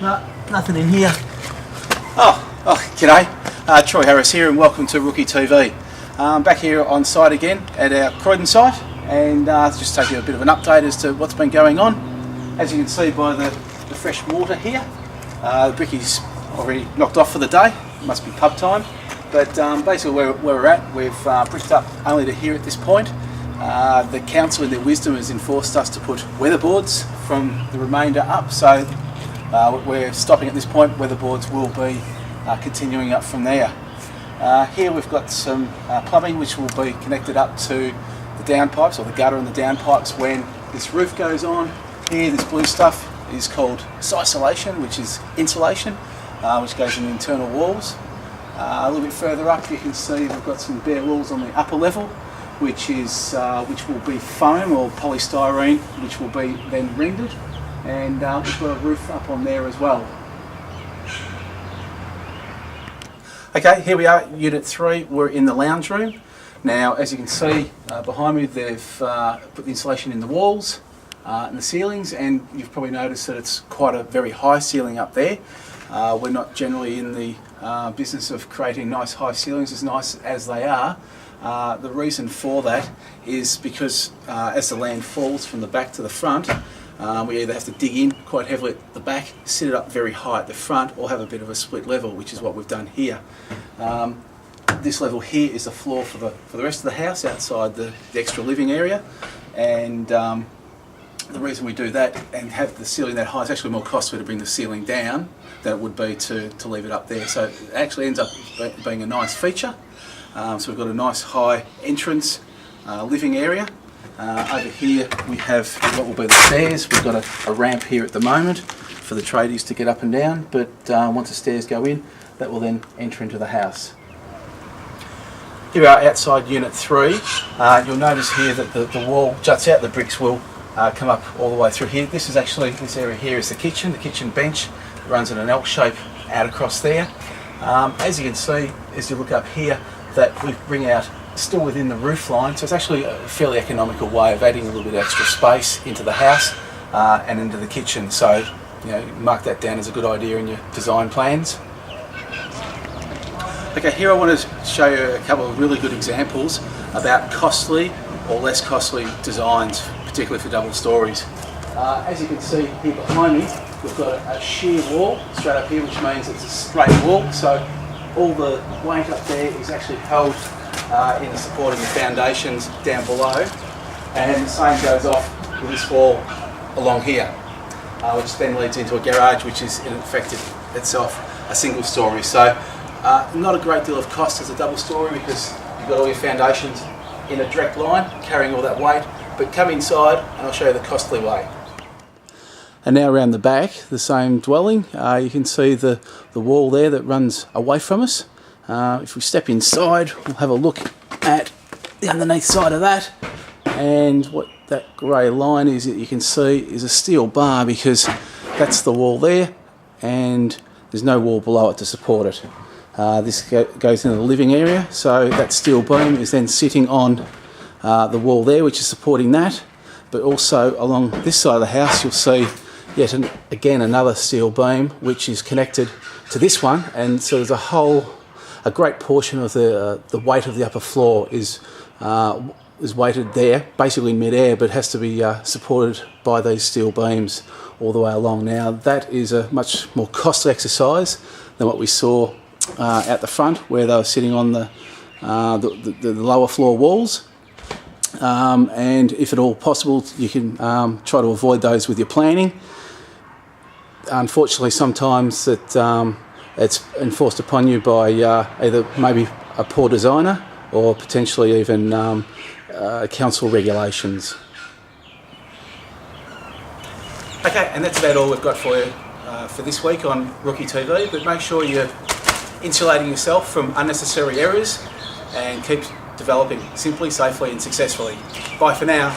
No, nothing in here. G'day. Troy Harris here and welcome to Rookie TV. Back here on site again at our Croydon site and just take you a bit of an update as to what's been going on. As you can see by the fresh water here, the bricky's already knocked off for the day. It must be pub time. But basically where we're at, we've bricked up only to here at this point. The council in their wisdom has enforced us to put weatherboards from the remainder up, so we're stopping at this point. Weatherboards will be continuing up from there. Here we've got some plumbing which will be connected up to the downpipes, or the gutter and the downpipes, when this roof goes on. Here, this blue stuff is called isolation, which is insulation, which goes in the internal walls. A little bit further up you can see we've got some bare walls on the upper level, which will be foam or polystyrene, which will be then rendered, and we've got a roof up on there as well. Okay, here we are, Unit 3. We're in the lounge room. Now, as you can see behind me, they've put the insulation in the walls and the ceilings, and you've probably noticed that it's quite a very high ceiling up there. We're not generally in the business of creating nice high ceilings, as nice as they are. The reason for that is because as the land falls from the back to the front, we either have to dig in quite heavily at the back, sit it up very high at the front, or have a bit of a split level, which is what we've done here. This level here is the floor for the rest of the house outside the extra living area, and the reason we do that and have the ceiling that high is actually more costly to bring the ceiling down than it would be to leave it up there. So it actually ends up being a nice feature. So we've got a nice high entrance living area. Over here we have what will be the stairs. We've got a ramp here at the moment for the tradies to get up and down, but once the stairs go in, that will then enter into the house. Here we are outside Unit 3. You'll notice here that the wall juts out. The bricks will come up all the way through here. This area here is the kitchen bench. It runs in an L shape out across there. As you can see, as you look up here, that we bring out still within the roof line, so it's actually a fairly economical way of adding a little bit of extra space into the house and into the kitchen. So, you know, mark that down as a good idea in your design plans. Okay, here I want to show you a couple of really good examples about costly or less costly designs, particularly for double stories. As you can see here behind me, we've got a sheer wall straight up here, which means it's a straight wall, so all the weight up there is actually held in supporting the foundations down below, and the same goes off with this wall along here, which then leads into a garage, which is in effect itself a single story. So not a great deal of cost as a double story, because you've got all your foundations in a direct line carrying all that weight, but come inside and I'll show you the costly way. And now around the back, the same dwelling, you can see the wall there that runs away from us. If we step inside, we'll have a look at the underneath side of that, and what that grey line is that you can see is a steel bar, because that's the wall there and there's no wall below it to support it. This goes into the living area, so that steel beam is then sitting on the wall there, which is supporting that, but also along this side of the house you'll see yet again another steel beam which is connected to this one, and so there's a great portion of the weight of the upper floor is weighted there, basically mid-air, but has to be supported by these steel beams all the way along. Now that is a much more costly exercise than what we saw at the front, where they were sitting on the lower floor walls. And if at all possible, you can try to avoid those with your planning. Unfortunately, sometimes it's enforced upon you by either maybe a poor designer or potentially even council regulations. Okay, and that's about all we've got for you for this week on Rookie TV, but make sure you're insulating yourself from unnecessary errors and keep developing simply, safely and successfully. Bye for now.